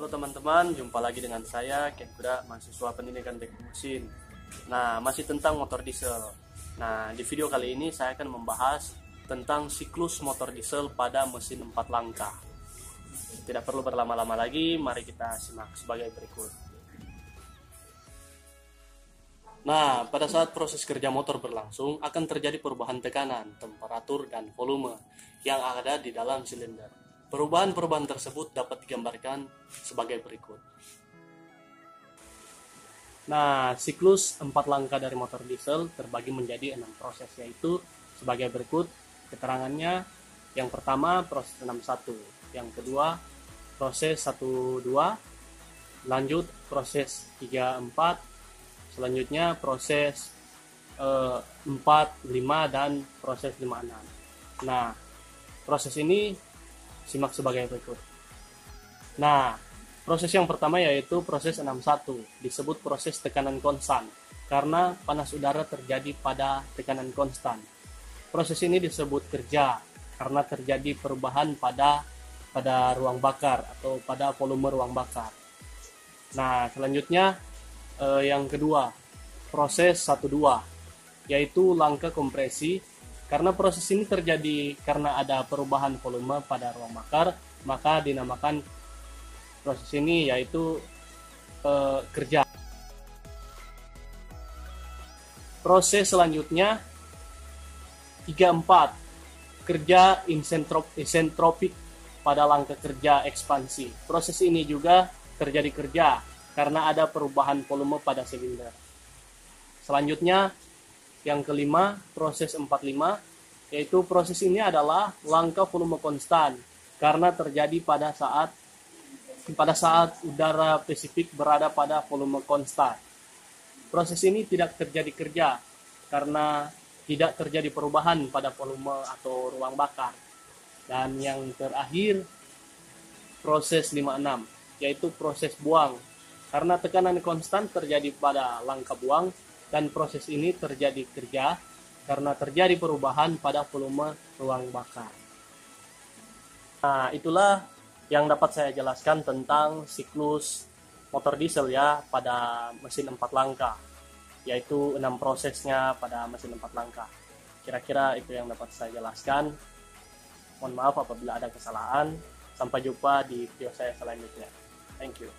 Halo teman-teman, jumpa lagi dengan saya Ken Kuda, mahasiswa pendidikan teknik mesin. Nah, masih tentang motor diesel. Nah, di video kali ini saya akan membahas tentang siklus motor diesel pada mesin 4 langkah. Tidak perlu berlama-lama lagi, mari kita simak sebagai berikut. Nah, pada saat proses kerja motor berlangsung, akan terjadi perubahan tekanan, temperatur, dan volume yang ada di dalam silinder. Perubahan-perubahan tersebut dapat digambarkan sebagai berikut. Nah, siklus 4 langkah dari motor diesel terbagi menjadi 6 proses, yaitu sebagai berikut keterangannya. Yang pertama, proses 61. Yang kedua, proses 12. Lanjut, proses 34. Selanjutnya, proses 45 dan proses 56. Nah, proses ini simak sebagai berikut. Nah, proses yang pertama yaitu proses 61, disebut proses tekanan konstan karena panas udara terjadi pada tekanan konstan. Proses ini disebut kerja karena terjadi perubahan pada ruang bakar atau pada volume ruang bakar. Nah, selanjutnya yang kedua, proses 12, yaitu langkah kompresi. Karena proses ini terjadi karena ada perubahan volume pada ruang bakar, maka dinamakan proses ini yaitu kerja. Proses selanjutnya 34, kerja isentropik pada langkah kerja ekspansi. Proses ini juga terjadi kerja karena ada perubahan volume pada silinder. Selanjutnya yang kelima, proses 45, yaitu proses ini adalah langkah volume konstan karena terjadi pada saat udara spesifik berada pada volume konstan. Proses ini tidak terjadi kerja karena tidak terjadi perubahan pada volume atau ruang bakar. Dan yang terakhir, proses 56, yaitu proses buang karena tekanan konstan terjadi pada langkah buang. Dan proses ini terjadi kerja karena terjadi perubahan pada volume ruang bakar. Nah, itulah yang dapat saya jelaskan tentang siklus motor diesel ya pada mesin 4 langkah, yaitu 6 prosesnya pada mesin 4 langkah. Kira-kira itu yang dapat saya jelaskan. Mohon maaf apabila ada kesalahan. Sampai jumpa di video saya selanjutnya. Thank you.